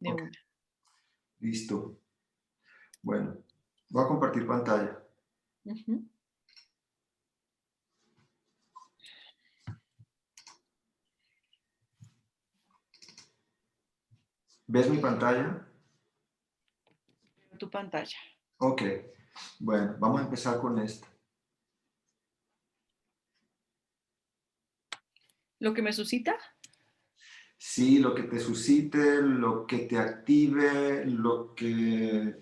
de Ok, una. listo. Bueno, voy a compartir pantalla. Ujú. ¿Ves mi pantalla? Tu pantalla. Ok, bueno, vamos a empezar con esto. Lo que me suscita, Sí, lo que te suscite, lo que te active, lo que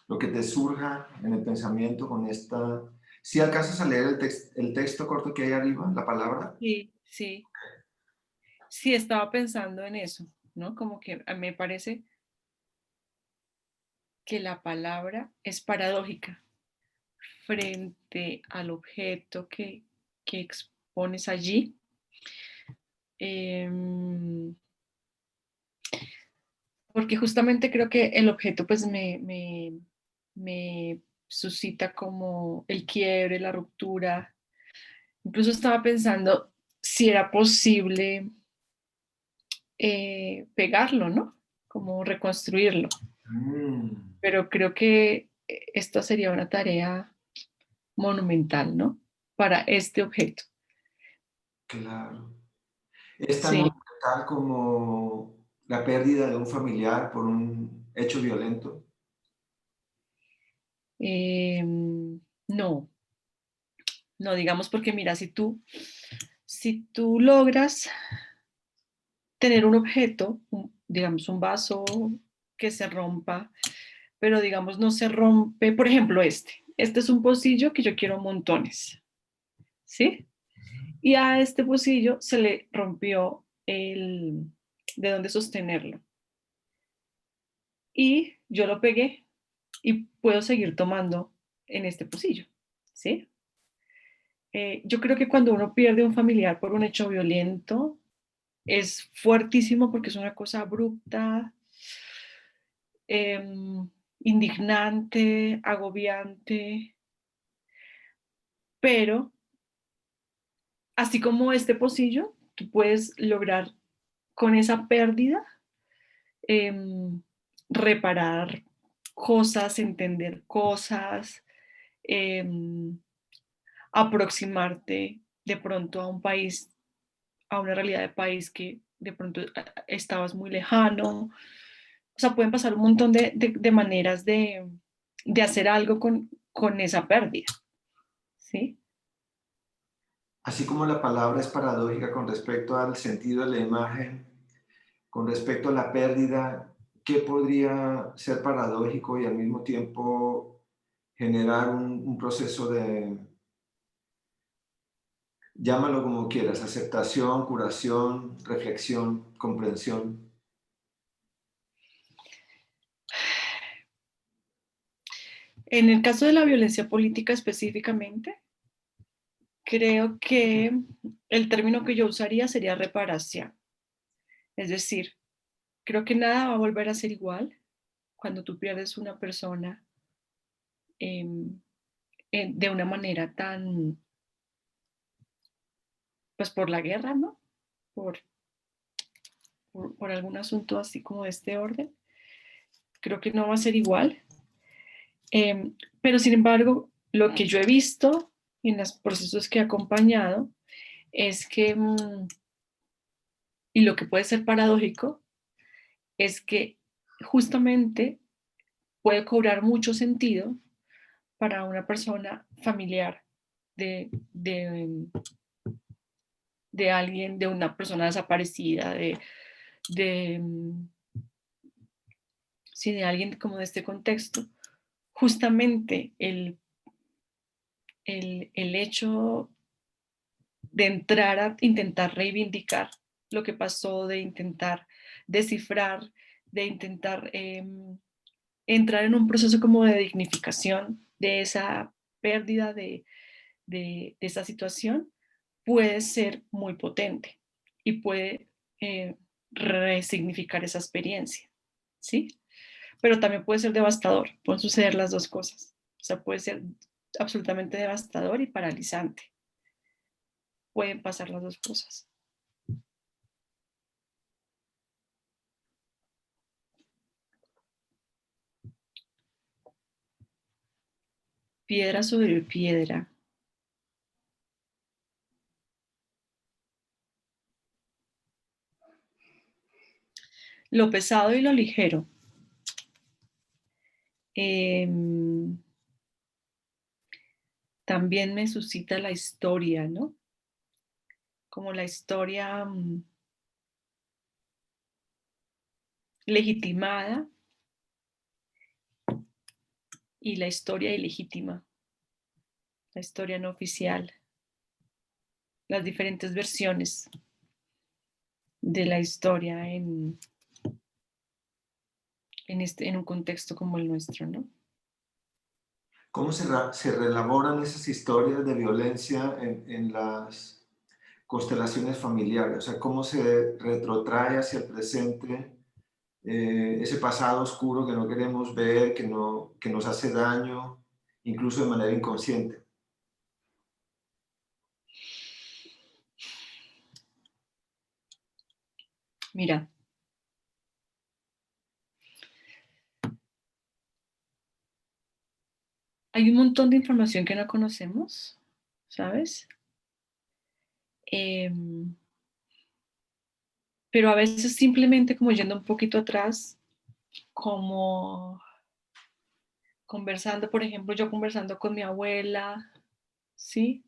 te surja en el pensamiento con esta... Si alcanzas a leer el texto corto que hay arriba, la palabra. sí, sí, sí estaba pensando en eso, ¿no? Como que me parece que la palabra es paradójica frente al objeto que expones allí. Em, Porque justamente creo que el objeto pues me suscita como el quiebre, la ruptura. Incluso estaba pensando si era posible pegarlo, ¿no? Como reconstruirlo. Mm, Pero creo que esta sería una tarea monumental, ¿no? Para este objeto. claro. Es tan Sí. monumental como la pérdida de un familiar por un hecho violento. No, no digamos porque mira, si tú logras tener un objeto, digamos un vaso que se rompa, pero digamos no se rompe, por ejemplo este es un pocillo que yo quiero montones, ¿sí? Y a este pocillo se le rompió de dónde sostenerlo. Y yo lo pegué y puedo seguir tomando en este pocillo, ¿sí? Yo creo que cuando uno pierde un familiar por un hecho violento, es fuertísimo porque es una cosa abrupta, indignante, agobiante, pero así como este pocillo, tú puedes lograr con esa pérdida em, reparar cosas, entender cosas, em, aproximarte de pronto a un país, a una realidad de país que de pronto estabas muy lejano. O sea, pueden pasar un montón de maneras de hacer algo con esa pérdida, ¿sí? Así como la palabra es paradójica con respecto al sentido de la imagen, con respecto a la pérdida, ¿qué podría ser paradójico y al mismo tiempo generar un proceso de, llámalo como quieras, aceptación, curación, reflexión, comprensión? En el caso de la violencia política específicamente, creo que el término que yo usaría sería reparación. Es decir, creo que nada va a volver a ser igual cuando tú pierdes una persona em, de una manera tan, pues por la guerra, ¿no? Por, por algún asunto así como de este orden. Creo que no va a ser igual. Pero sin embargo, lo que yo he visto en los procesos que he acompañado es que, y lo que puede ser paradójico, es que justamente puede cobrar mucho sentido para una persona familiar de, de alguien, de una persona desaparecida, de, sí, de alguien como de este contexto, justamente el hecho de entrar a intentar reivindicar lo que pasó, de intentar descifrar, de intentar entrar en un proceso como de dignificación de esa pérdida de esa situación, puede ser muy potente y puede resignificar esa experiencia, ¿sí? Pero también puede ser devastador, pueden suceder las dos cosas. O sea, puede ser absolutamente devastador y paralizante. Pueden pasar las dos cosas. Piedra sobre piedra. Lo pesado y lo ligero. También me suscita la historia, ¿no? Como la historia legitimada y la historia ilegítima, la historia no oficial, las diferentes versiones de la historia en un contexto como el nuestro, ¿no? ¿Cómo se reelaboran esas historias de violencia en las constelaciones familiares? O sea, ¿cómo se retrotrae hacia el presente ese pasado oscuro que no queremos ver, que nos hace daño, incluso de manera inconsciente? Mira, hay un montón de información que no conocemos, ¿sabes? Pero a veces simplemente como yendo un poquito atrás, como conversando, por ejemplo, yo conversando con mi abuela, ¿sí?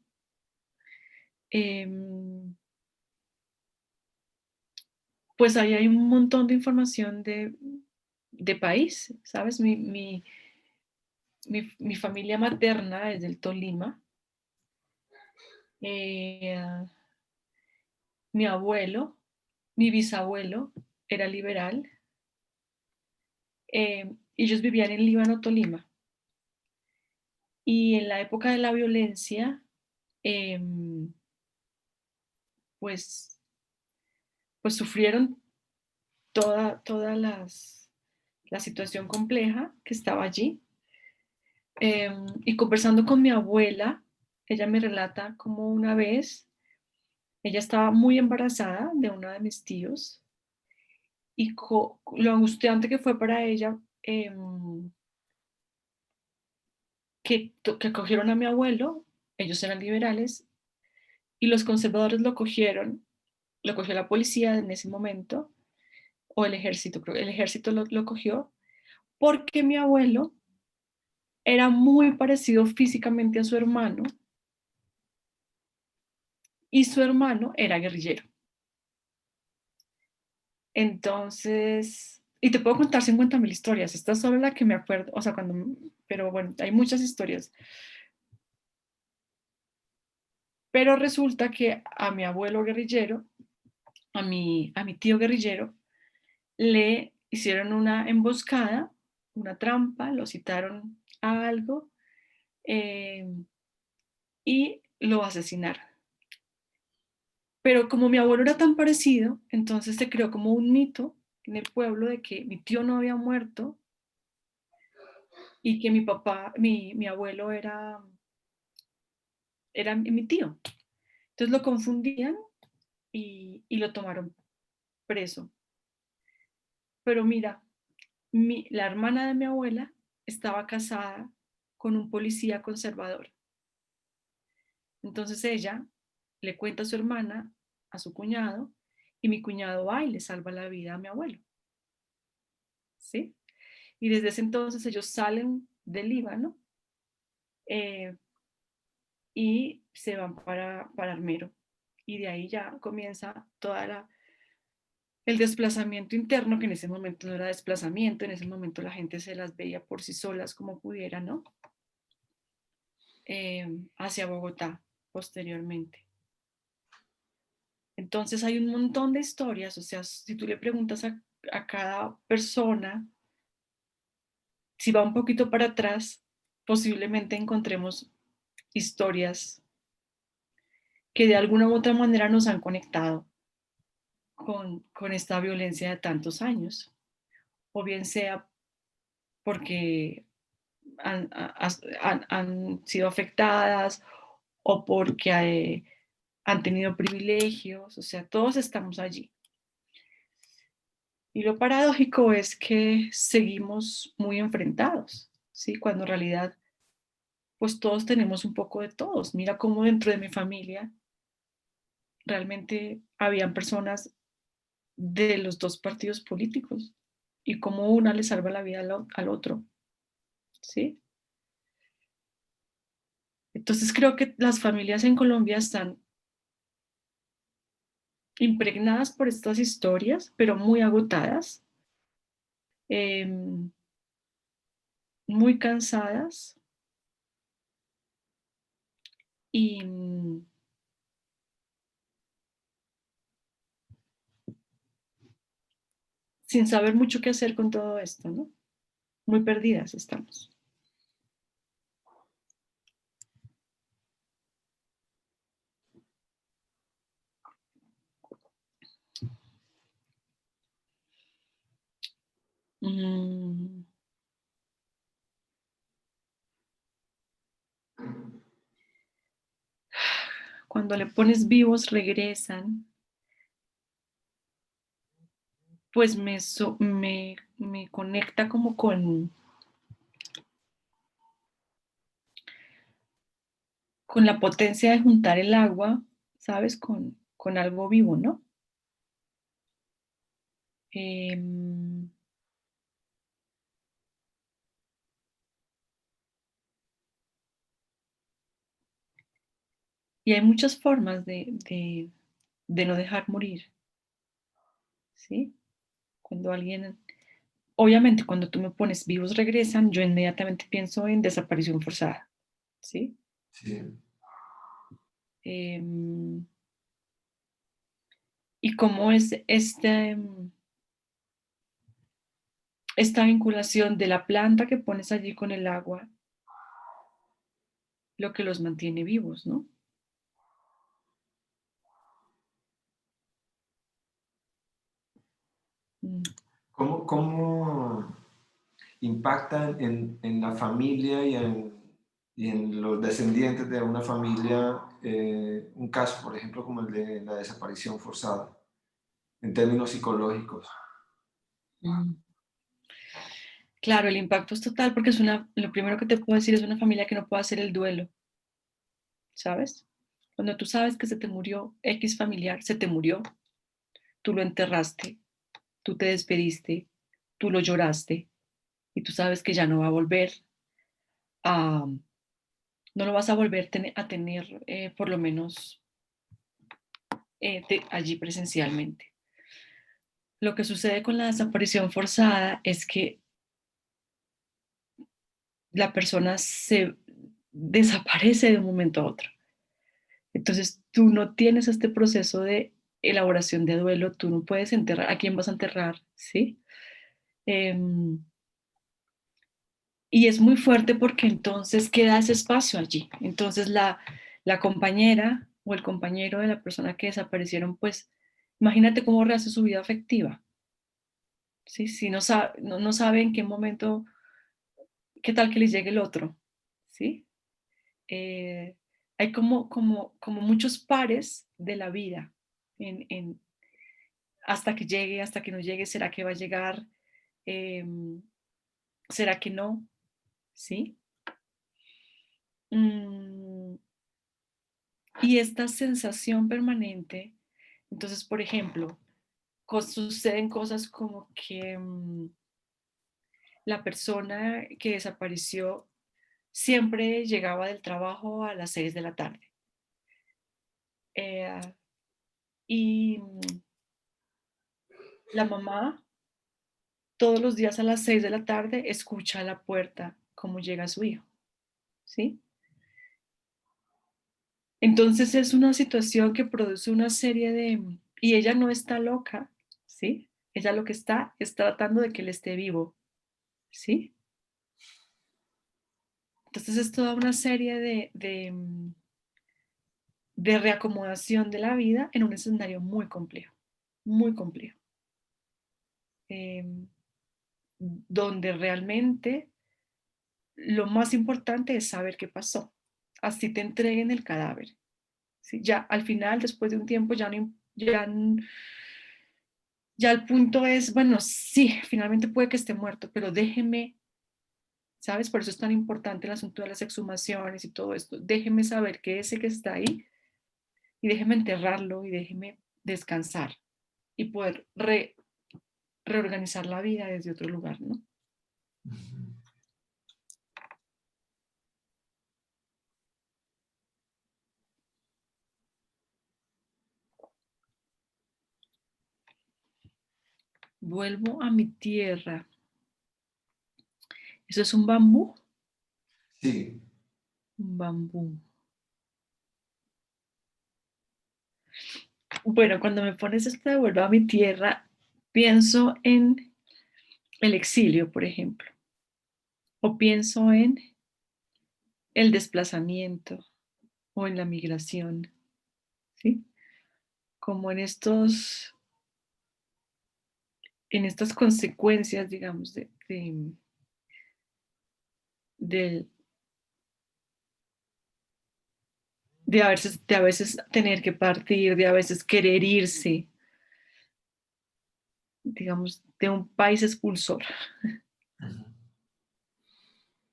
Pues ahí hay un montón de información de país, ¿sabes? Mi familia materna es del Tolima. Eh, mi abuelo, mi bisabuelo era liberal. Ellos vivían en Líbano, Tolima. Y en la época de la violencia, pues, pues sufrieron toda la situación compleja que estaba allí. Y conversando con mi abuela, ella me relata como una vez, ella estaba muy embarazada de uno de mis tíos y lo angustiante que fue para ella que cogieron a mi abuelo, ellos eran liberales, y los conservadores lo cogió la policía en ese momento, o el ejército, creo que el ejército lo cogió, porque mi abuelo era muy parecido físicamente a su hermano y su hermano era guerrillero. Entonces, y te puedo contar 50.000 historias, esta es solo la que me acuerdo, o sea, pero bueno, hay muchas historias. Pero resulta que a mi abuelo guerrillero, a mi tío guerrillero, le hicieron una emboscada, una trampa, lo citaron a algo eh, y lo asesinaron. Pero como mi abuelo era tan parecido, entonces se creó como un mito en el pueblo de que mi tío no había muerto y que mi papá, mi abuelo era mi tío. Entonces lo confundían y lo tomaron preso. Pero mira, la hermana de mi abuela estaba casada con un policía conservador. Entonces ella le cuenta a su hermana, a su cuñado, y mi cuñado va y le salva la vida a mi abuelo. ¿Sí? Y desde ese entonces ellos salen del Líbano eh, y se van para Armero. Y de ahí ya comienza el desplazamiento interno, que en ese momento no era desplazamiento, en ese momento la gente se las veía por sí solas como pudiera, ¿no? Hacia Bogotá posteriormente. Entonces hay un montón de historias, o sea, si tú le preguntas a cada persona, si va un poquito para atrás, posiblemente encontremos historias que de alguna u otra manera nos han conectado con esta violencia de tantos años, o bien sea porque han sido afectadas o porque han tenido privilegios, o sea, todos estamos allí. Y lo paradójico es que seguimos muy enfrentados, ¿sí? Cuando en realidad pues todos tenemos un poco de todos. Mira cómo dentro de mi familia realmente habían personas de los dos partidos políticos y cómo una le salva la vida al otro, ¿sí? Entonces creo que las familias en Colombia están impregnadas por estas historias, pero muy agotadas, eh, muy cansadas y sin saber mucho qué hacer con todo esto, ¿no? Muy perdidas estamos. Mm, Cuando le pones vivos regresan, pues me conecta como con la potencia de juntar el agua, ¿sabes? Con algo vivo, ¿no? Em, y hay muchas formas de no dejar morir, ¿sí? Cuando alguien, obviamente cuando tú me pones vivos regresan, yo inmediatamente pienso en desaparición forzada, ¿sí? Sí. Em, y cómo es esta vinculación de la planta que pones allí con el agua, lo que los mantiene vivos, ¿no? Mm. ¿Cómo impacta en la familia y en los descendientes de una familia un caso, por ejemplo, como el de la desaparición forzada, en términos psicológicos? Mm. Claro, el impacto es total porque lo primero que te puedo decir es una familia que no puede hacer el duelo, ¿sabes? Cuando tú sabes que se te murió X familiar, se te murió, tú lo enterraste, tú te despediste, tú lo lloraste y tú sabes que ya no va a volver a, no lo vas a volver a tener por lo menos allí presencialmente. Lo que sucede con la desaparición forzada es que la persona se desaparece de un momento a otro. Entonces tú no tienes este proceso de elaboración de duelo, tú no puedes enterrar, ¿a quién vas a enterrar? ¿Sí? Em, y es muy fuerte porque entonces queda ese espacio allí. Entonces la compañera o el compañero de la persona que desaparecieron, pues imagínate cómo rehace su vida afectiva. ¿Sí? Si no sabe en qué momento, qué tal que les llegue el otro. ¿Sí? Eh, hay como muchos pares de la vida en hasta que llegue, hasta que no llegue, ¿será que va a llegar? Em, ¿Será que no? ¿Sí? Mm, y esta sensación permanente, entonces, por ejemplo, suceden cosas como que la persona que desapareció siempre llegaba del trabajo a las 6 de la tarde. Eh, y la mamá todos los días a las 6 de la tarde escucha a la puerta cómo llega su hijo, ¿sí? Entonces es una situación que produce una serie de... Y ella no está loca, ¿sí? Ella lo que está es tratando de que él esté vivo, ¿sí? Entonces es toda una serie de reacomodación de la vida en un escenario muy complejo, muy complejo, eh, donde realmente lo más importante es saber qué pasó. Así te entreguen el cadáver, ¿sí? Ya al final, después de un tiempo, ya el punto es, bueno, sí, finalmente puede que esté muerto, pero déjeme ¿sabes? Por eso es tan importante el asunto de las exhumaciones y todo esto. Déjeme saber que ese que está ahí y déjeme enterrarlo y déjeme descansar y poder reorganizar la vida desde otro lugar, ¿no? Vuelvo a mi tierra. ¿Eso es un bambú? Sí. Un bambú. Bueno, cuando me pones esto de vuelvo a mi tierra, pienso en el exilio, por ejemplo, o pienso en el desplazamiento o en la migración, ¿sí? Como en estas consecuencias, digamos, de, de a veces tener que partir, de a veces querer irse, digamos, de un país expulsor.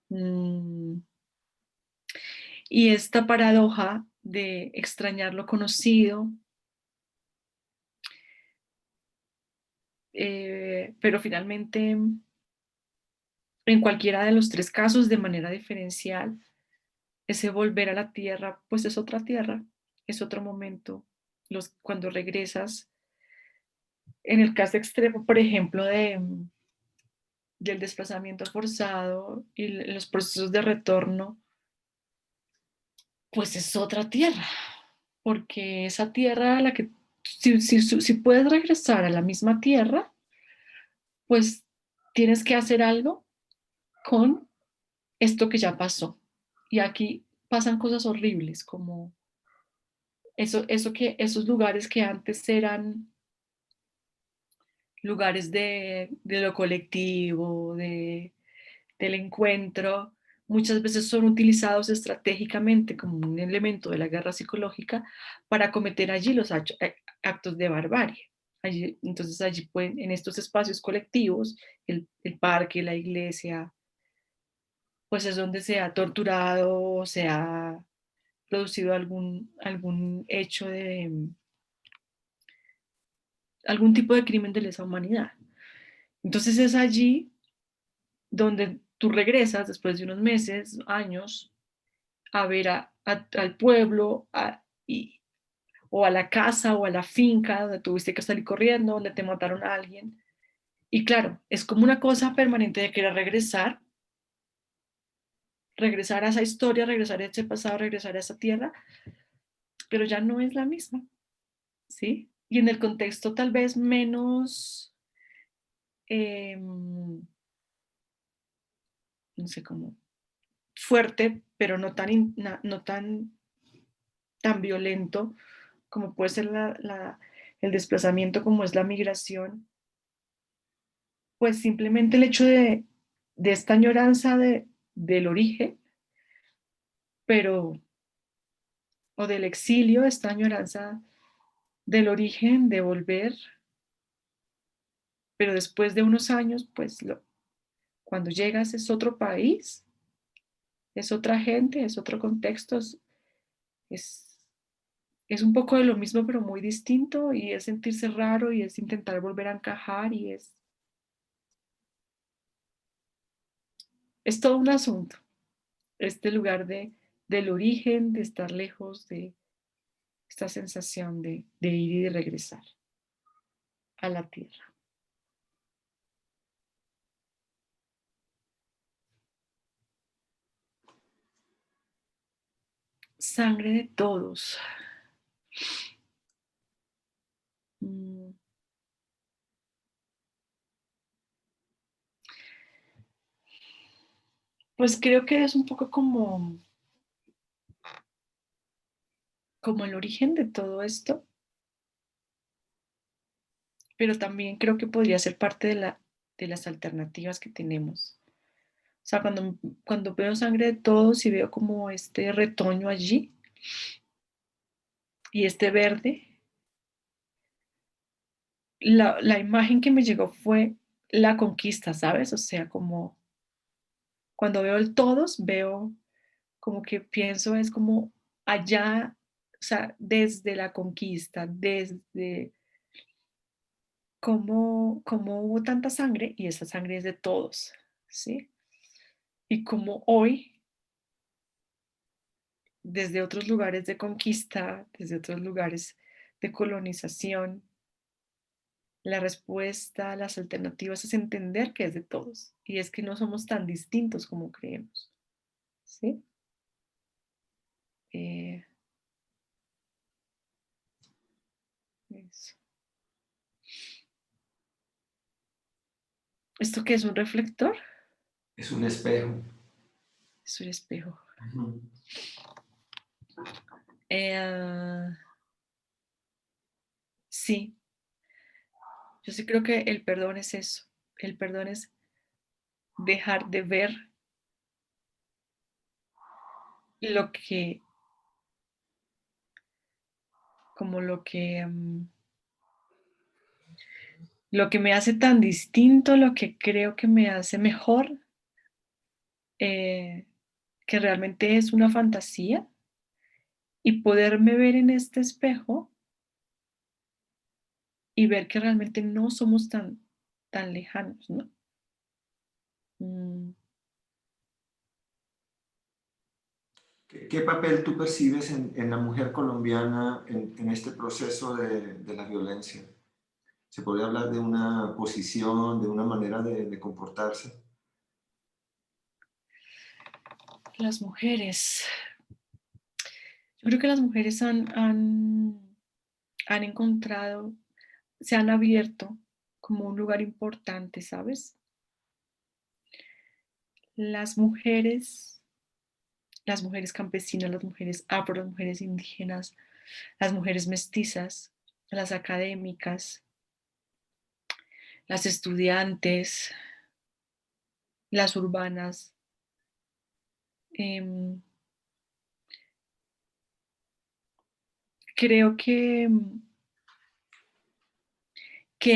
Mm, y esta paradoja de extrañar lo conocido, pero finalmente en cualquiera de los tres casos de manera diferencial, ese volver a la tierra, pues es otra tierra, es otro momento. Cuando regresas, en el caso extremo, por ejemplo, del desplazamiento forzado y los procesos de retorno, pues es otra tierra, porque esa tierra a la que, si puedes regresar a la misma tierra, pues tienes que hacer algo con esto que ya pasó. Y aquí pasan cosas horribles, como esos lugares que antes eran lugares de lo colectivo, del encuentro, muchas veces son utilizados estratégicamente como un elemento de la guerra psicológica para cometer allí los actos de barbarie. Entonces allí pueden, en estos espacios colectivos, el parque, la iglesia, pues es donde se ha torturado, se ha producido algún hecho algún tipo de crimen de lesa humanidad. Entonces es allí donde tú regresas después de unos meses, años, a ver al pueblo o a la casa o a la finca donde tuviste que salir corriendo, donde te mataron a alguien. Y claro, es como una cosa permanente de querer regresar a esa historia, regresar a ese pasado, regresar a esa tierra, pero ya no es la misma, ¿sí? Y en el contexto tal vez menos, no sé cómo, fuerte, pero no tan violento como puede ser el desplazamiento, como es la migración, pues simplemente el hecho de esta añoranza del origen, pero, o del exilio, esta añoranza del origen, de volver, pero después de unos años, pues cuando llegas es otro país, es otra gente, es otro contexto, es, es un poco de lo mismo, pero muy distinto, y es sentirse raro, y es intentar volver a encajar, y es todo un asunto. Este lugar del origen, de estar lejos, de esta sensación de ir y de regresar a la tierra. Sangre de todos. Mm, Pues creo que es un poco como el origen de todo esto, pero también creo que podría ser parte de las alternativas que tenemos. O sea, cuando veo sangre de todos y veo como este retoño allí y este verde, la imagen que me llegó fue la conquista, ¿sabes? O sea, como Cuando veo el todos, veo como que pienso es como allá, o sea, desde la conquista, desde cómo hubo tanta sangre y esa sangre es de todos, ¿sí? Y como hoy, desde otros lugares de conquista, desde otros lugares de colonización, la respuesta, las alternativas es entender que es de todos y es que no somos tan distintos como creemos, ¿sí? Eh, eso. ¿Esto qué es un reflector? Es un espejo. Es un espejo. Ujú. Eh, sí, yo sí creo que el perdón es eso. El perdón es dejar de ver lo que, como lo que me hace tan distinto, lo que creo que me hace mejor, eh, que realmente es una fantasía, y poderme ver en este espejo y ver que realmente no somos tan lejanos, ¿no? Mm, ¿Qué papel tú percibes en la mujer colombiana en este proceso de la violencia? ¿Se podría hablar de una posición, de una manera de comportarse? las mujeres, yo creo que las mujeres han encontrado, se han abierto como un lugar importante, ¿sabes? Las las mujeres campesinas, las mujeres afro, las mujeres indígenas, las mujeres mestizas, las académicas, las estudiantes, las urbanas, em, creo que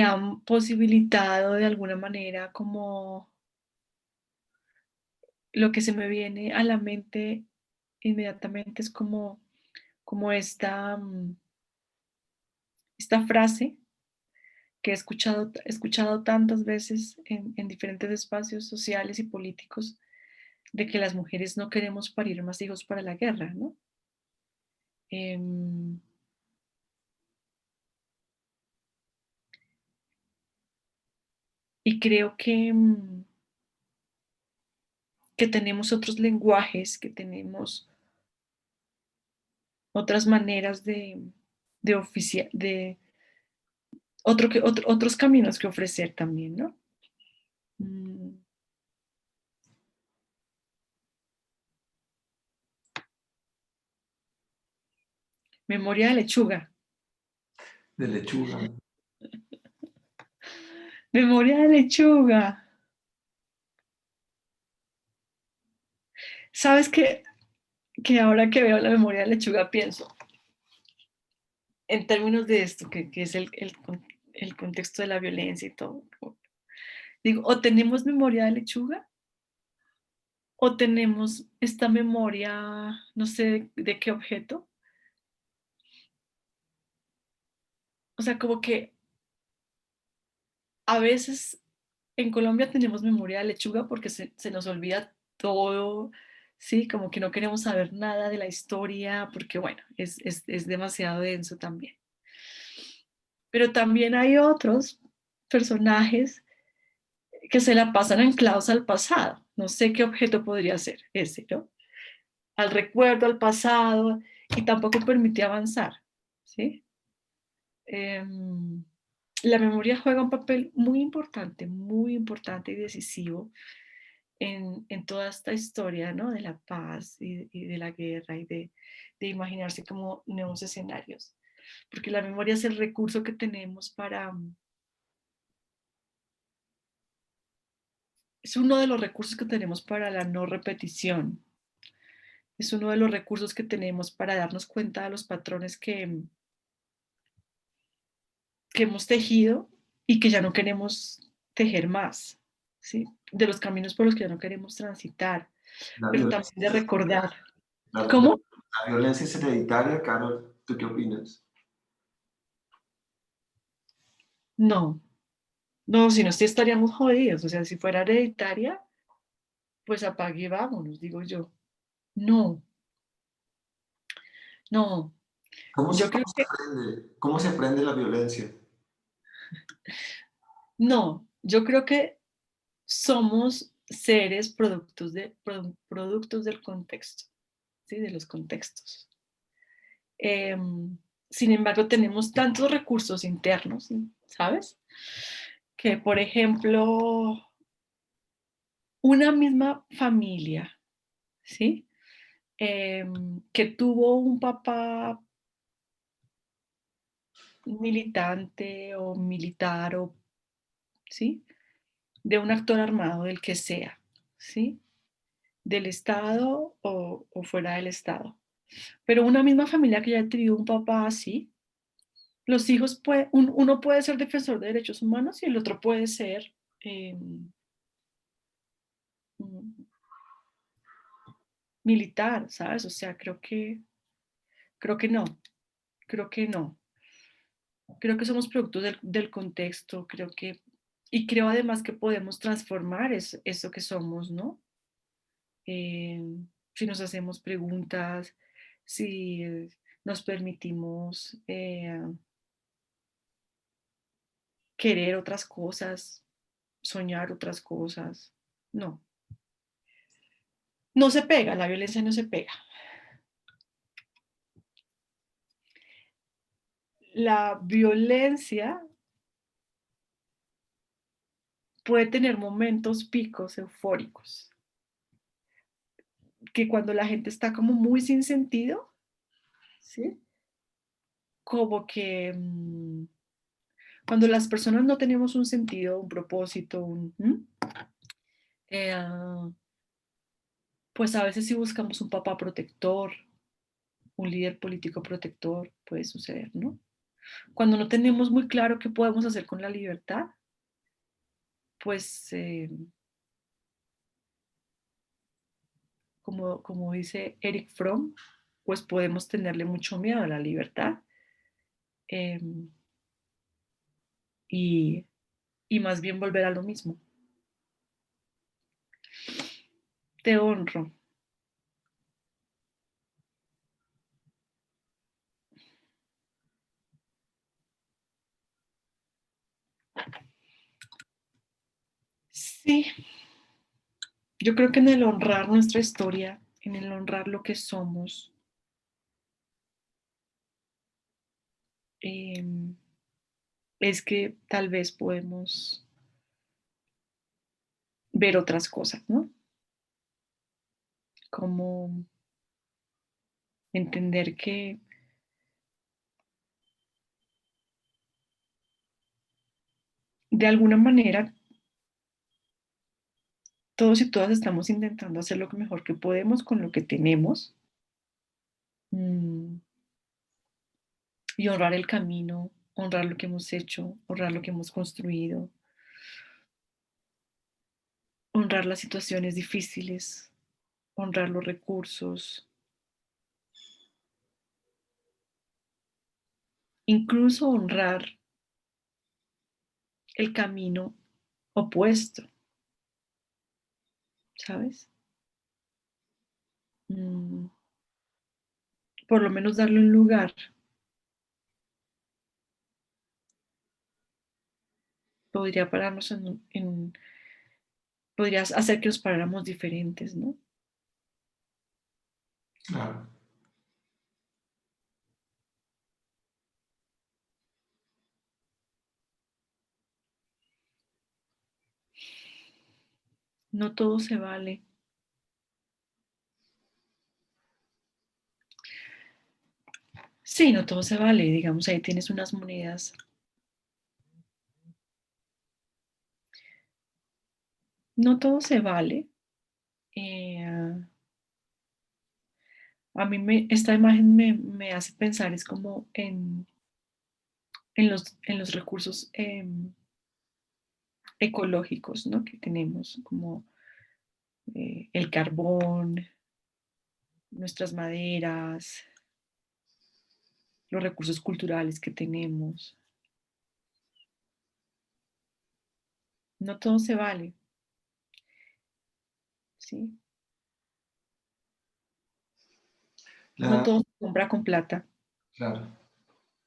han posibilitado de alguna manera como lo que se me viene a la mente inmediatamente es como esta frase que he escuchado tantas veces en diferentes espacios sociales y políticos de que las mujeres no queremos parir más hijos para la guerra, ¿no? Em, y creo que tenemos otros lenguajes, que tenemos otras maneras de oficiar, otros caminos que ofrecer también, ¿no? Mm, memoria de lechuga. De lechuga. Memoria de lechuga. ¿Sabes que ahora que veo la memoria de lechuga pienso en términos de esto, que es el contexto de la violencia y todo? Digo, o tenemos memoria de lechuga o tenemos esta memoria, no sé de qué objeto. O sea, como que a veces en Colombia tenemos memoria de lechuga porque se nos olvida todo, ¿sí? Como que no queremos saber nada de la historia porque, bueno, es demasiado denso también. Pero también hay otros personajes que se la pasan anclados al pasado. No sé qué objeto podría ser ese, ¿no? Al recuerdo, al pasado, y tampoco permite avanzar, ¿sí? Em, la memoria juega un papel muy importante y decisivo en toda esta historia, ¿no? De la paz y de la guerra y de imaginarse como nuevos escenarios. Porque la memoria es el recurso que tenemos es uno de los recursos que tenemos para la no repetición. Es uno de los recursos que tenemos para darnos cuenta de los patrones que hemos tejido y que ya no queremos tejer más, ¿sí? De los caminos por los que ya no queremos transitar, La pero también violencia de es recordar. La, ¿Cómo? la violencia es hereditaria, Carol, ¿tú qué opinas? No, no, si no, sí estaríamos jodidos. O sea, si fuera hereditaria, pues apague y vámonos, digo yo. No, no, yo creo que ¿Cómo se aprende la violencia? no, yo creo que somos seres productos del contexto, ¿sí? De los contextos. Sin embargo, tenemos tantos recursos internos, ¿sabes? Que, por ejemplo, una misma familia, ¿sí? Que tuvo un papá militante o militar o, ¿sí? De un actor armado, del que sea, ¿sí? Del Estado o fuera del Estado. Pero una misma familia que haya tenido un papá así, los hijos, uno puede ser defensor de derechos humanos y el otro puede ser eh, militar, ¿sabes? O sea, creo que no, creo que no. Creo que somos productos del contexto, y creo además que podemos transformar eso que somos, ¿no? Eh, si nos hacemos preguntas, si nos permitimos querer otras cosas, soñar otras cosas. No, no se pega, la violencia no se pega. La violencia puede tener momentos picos eufóricos, que cuando la gente está como muy sin sentido, ¿sí? Como que cuando las personas no tenemos un sentido, un propósito, eh, pues a veces si buscamos un papá protector, un líder político protector, puede suceder, ¿no? Cuando no tenemos muy claro qué podemos hacer con la libertad, pues como dice Eric Fromm, pues podemos tenerle mucho miedo a la libertad eh, y, y más bien volver a lo mismo. Te honro. Sí, yo creo que en el honrar nuestra historia, en el honrar lo que somos, eh, es que tal vez podemos ver otras cosas, ¿no? Como entender que de alguna manera todos y todas estamos intentando hacer lo mejor que podemos con lo que tenemos, mm, y honrar el camino, honrar lo que hemos hecho, honrar lo que hemos construido, honrar las situaciones difíciles, honrar los recursos, incluso honrar el camino opuesto, ¿sabes? Mm, por lo menos darle un lugar, podría pararnos podría hacer que nos paráramos diferentes, ¿no? Claro. No todo se vale. Sí, no todo se vale, digamos, ahí tienes unas monedas. No todo se vale. Eh, a mí esta imagen me hace pensar, es como en los recursos ecológicos, ¿no? Que tenemos, como el carbón, nuestras maderas, los recursos culturales que tenemos. No todo se vale, ¿sí? No La, todo se compra con plata. claro.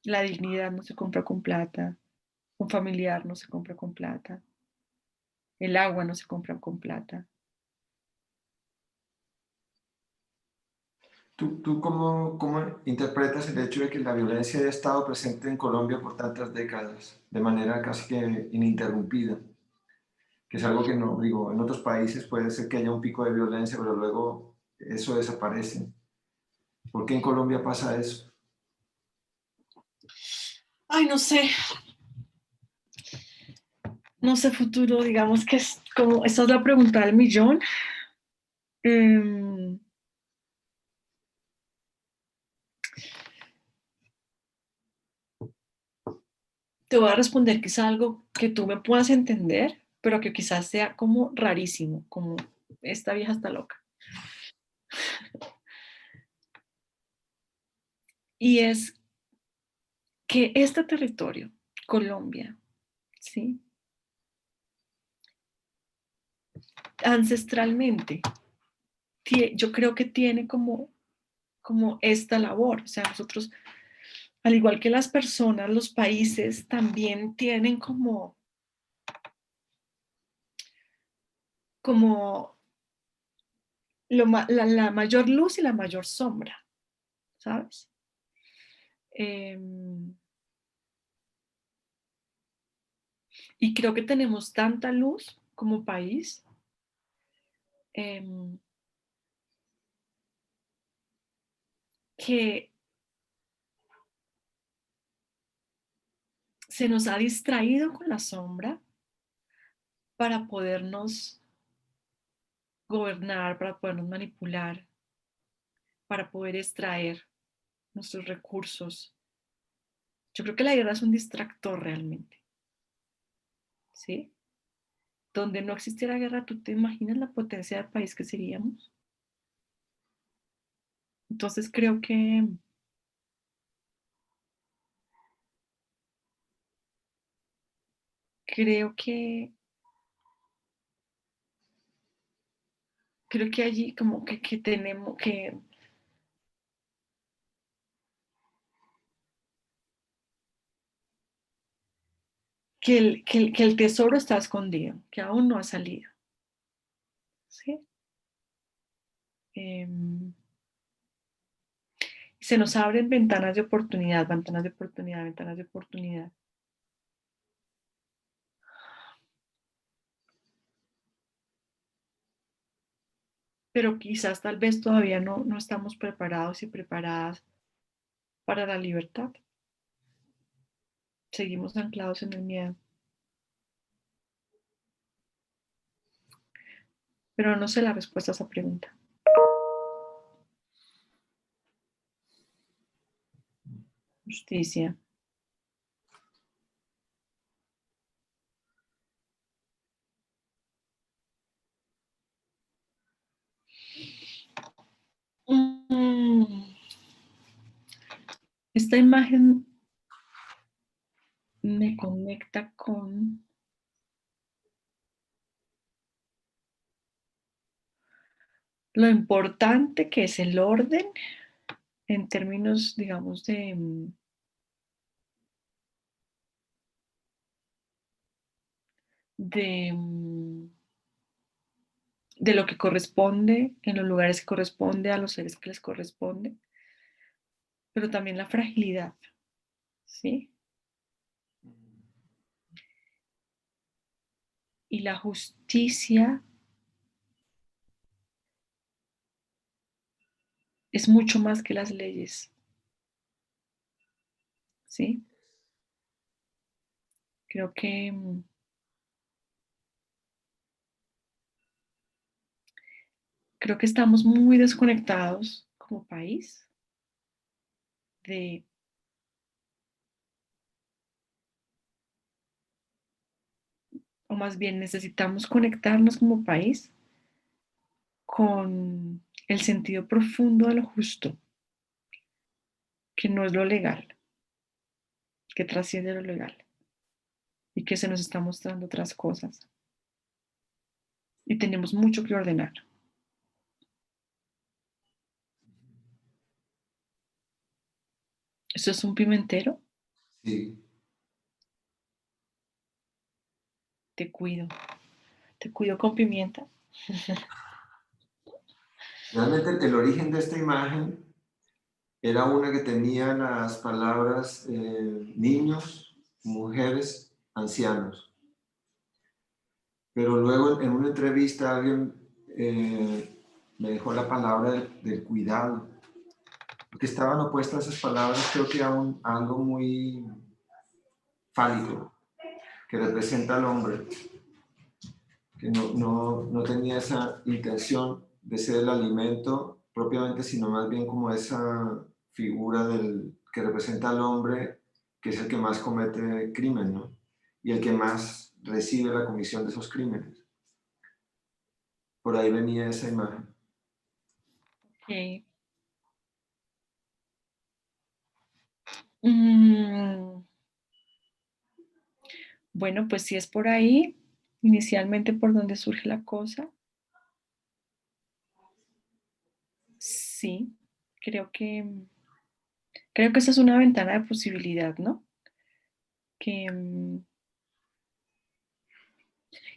La dignidad no se compra con plata. Un familiar no se compra con plata. El agua no se compra con plata. ¿Tú cómo interpretas el hecho de que la violencia haya estado presente en Colombia por tantas décadas, de manera casi que ininterrumpida? Que es algo que no, digo, en otros países puede ser que haya un pico de violencia, pero luego eso desaparece. ¿Por qué en Colombia pasa eso? Ay, no sé, no sé futuro, digamos que es como, esa es la pregunta del millón. Eh, Te voy a responder quizá algo que tú me puedas entender, pero que quizás sea como rarísimo, como esta vieja está loca. Y es que este territorio, Colombia, ¿sí? Ancestralmente, yo creo que tiene como esta labor. O sea, nosotros, al igual que las personas, los países también tienen como la mayor luz y la mayor sombra, ¿sabes? Y creo que tenemos tanta luz como país, em, que se nos ha distraído con la sombra para podernos gobernar, para podernos manipular, para poder extraer nuestros recursos. Yo creo que la guerra es un distractor realmente, ¿sí? Donde no existiera guerra, ¿tú te imaginas la potencia del país que seríamos? Entonces creo que creo que allí como que tenemos que el tesoro está escondido, que aún no ha salido, ¿sí? Em, Se nos abren ventanas de oportunidad, ventanas de oportunidad, ventanas de oportunidad. Pero quizás tal vez todavía no estamos preparados y preparadas para la libertad. Seguimos anclados en el miedo. Pero no sé la respuesta a esa pregunta. Justicia. Mm, Esta imagen me conecta con lo importante que es el orden en términos, digamos, de, de lo que corresponde en los lugares que corresponde a los seres que les corresponde, pero también la fragilidad, ¿sí? Y la justicia es mucho más que las leyes, ¿sí? Creo que, creo que estamos muy desconectados como país de, más bien necesitamos conectarnos como país con el sentido profundo de lo justo, que no es lo legal, que trasciende lo legal y que se nos está mostrando otras cosas. Y tenemos mucho que ordenar. ¿Esto es un pimentero? Sí. Te cuido. Te cuido con pimienta. Realmente el origen de esta imagen era una que tenía las palabras niños, mujeres, ancianos. Pero luego en una entrevista alguien me dejó la palabra del cuidado, porque estaban opuestas esas palabras, creo que a algo muy fálico, que representa al hombre, que no tenía esa intención de ser el alimento propiamente, sino más bien como esa figura que representa al hombre, que es el que más comete crimen, ¿no? Y el que más recibe la comisión de esos crímenes. Por ahí venía esa imagen. Ok. Mm, bueno, pues si es por ahí, inicialmente por donde surge la cosa, sí, creo que, creo que esa es una ventana de posibilidad, ¿no? Que,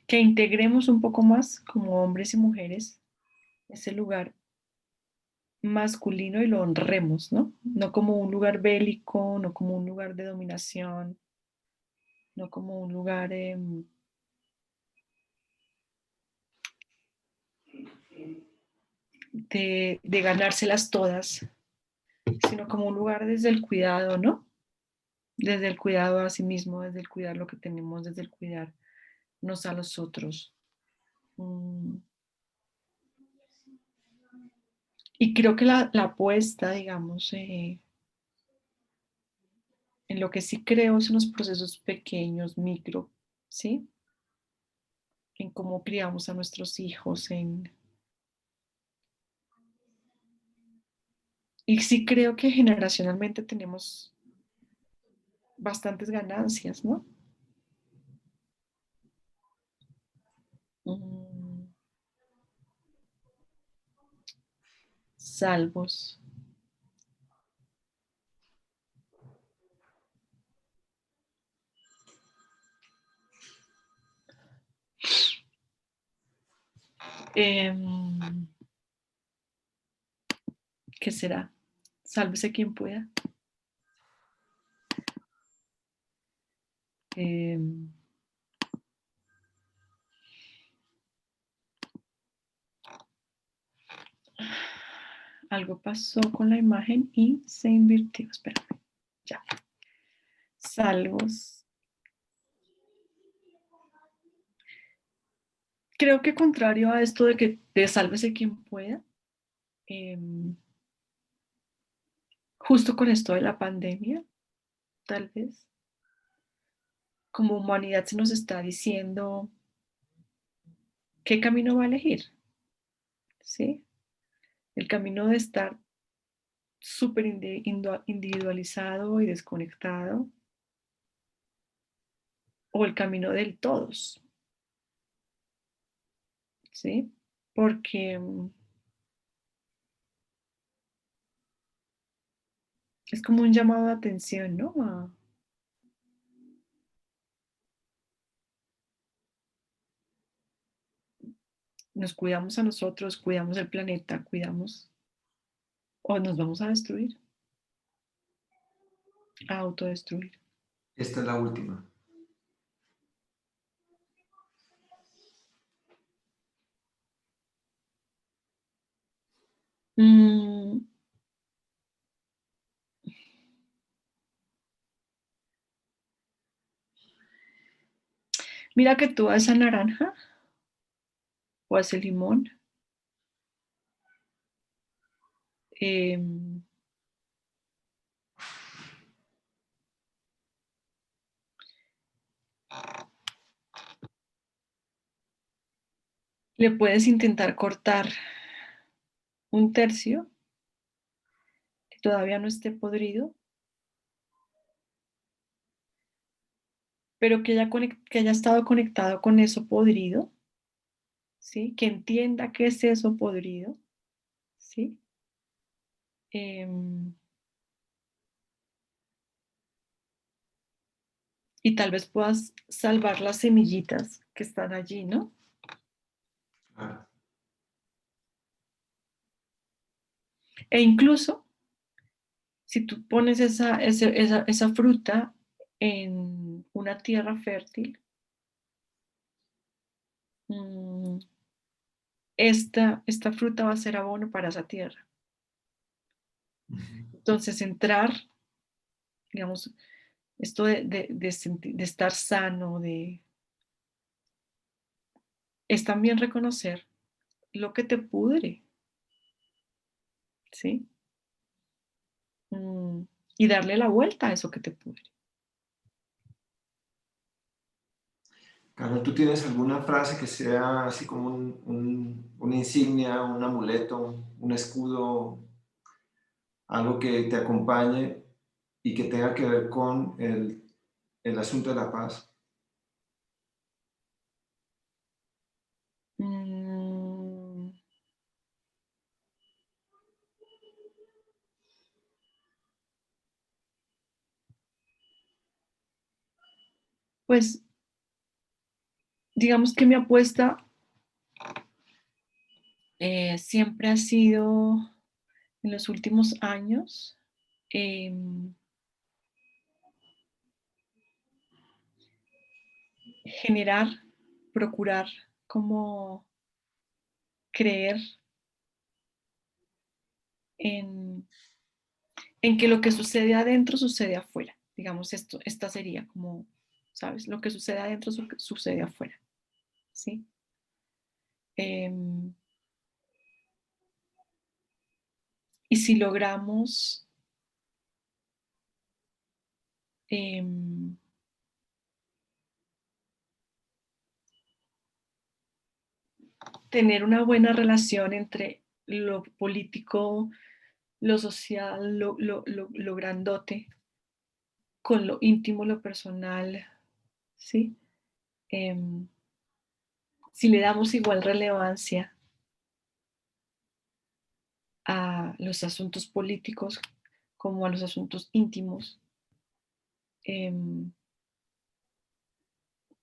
que integremos un poco más como hombres y mujeres ese lugar masculino y lo honremos, ¿no? No como un lugar bélico, no como un lugar de dominación, no como un lugar de ganárselas todas, sino como un lugar desde el cuidado, ¿no? Desde el cuidado a sí mismo, desde el cuidar lo que tenemos, desde el cuidarnos a los otros. Mm, Y creo que la apuesta, digamos, en lo que sí creo son los procesos pequeños, micro, ¿sí? En cómo criamos a nuestros hijos, y sí creo que generacionalmente tenemos bastantes ganancias, ¿no? Mm, Salvos. Em, ¿Qué será? Sálvese quien pueda. Em, Algo pasó con la imagen y se invirtió. Espérame, ya. Salvos. Creo que contrario a esto de que te sálvese quien pueda, em, justo con esto de la pandemia, tal vez, como humanidad se nos está diciendo qué camino va a elegir, ¿sí? El camino de estar súper individualizado y desconectado, o el camino del todos, ¿sí? Porque es como un llamado de atención, ¿no? Nos cuidamos a nosotros, cuidamos el planeta, cuidamos, o nos vamos a destruir, a autodestruir. Esta es la última. Mm, Mira que tú a esa naranja o a ese limón, em, le puedes intentar cortar un tercio que todavía no esté podrido, pero que haya estado conectado con eso podrido, ¿sí? Que entienda qué es eso podrido, ¿sí? Em, y tal vez puedas salvar las semillitas que están allí, ¿no? Ah, E incluso si tú pones esa fruta en una tierra fértil, mm, esta fruta va a ser abono para esa tierra. ujú. Entonces, entrar, digamos, esto de estar sano, es también reconocer lo que te pudre, ¿sí? Mm, y darle la vuelta a eso que te pudre. Carol, ¿tú tienes alguna frase que sea así como una insignia, un amuleto, un escudo, algo que te acompañe y que tenga que ver con el asunto de la paz? Mm, pues digamos que mi apuesta siempre ha sido en los últimos años em, generar, procurar como creer en, en que lo que sucede adentro sucede afuera. Digamos, esta sería como, ¿sabes? Lo que sucede adentro sucede afuera, ¿sí? Em, y si logramos em, tener una buena relación entre lo político, lo social, lo grandote, con lo íntimo, lo personal, ¿sí? Em, si le damos igual relevancia a los asuntos políticos como a los asuntos íntimos, em,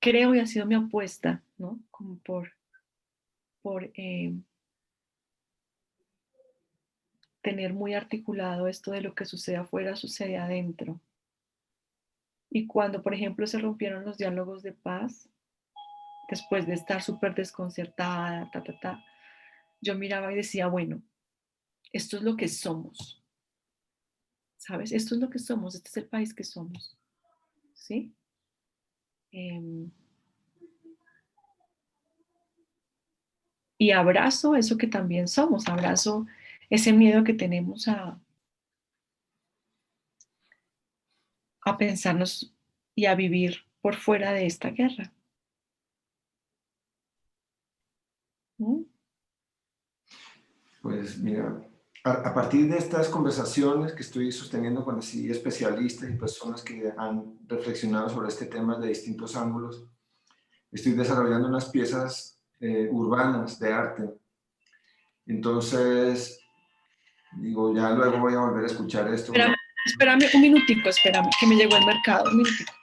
creo y ha sido mi apuesta, ¿no? Como por tener muy articulado esto de lo que sucede afuera, sucede adentro. Y cuando, por ejemplo, se rompieron los diálogos de paz, después de estar súper desconcertada, yo miraba y decía, bueno, esto es lo que somos, ¿sabes? Esto es lo que somos, este es el país que somos, ¿sí? Em, y abrazo eso que también somos, abrazo ese miedo que tenemos a pensarnos y a vivir por fuera de esta guerra. ¿Mm? Pues mira, a partir de estas conversaciones que estoy sosteniendo con así especialistas y personas que han reflexionado sobre este tema de distintos ángulos, estoy desarrollando unas piezas urbanas de arte. Entonces, digo, ya luego voy a volver a escuchar esto. Espérame, espérame un minutico, espérame, que me llegó el mercado, un minutico.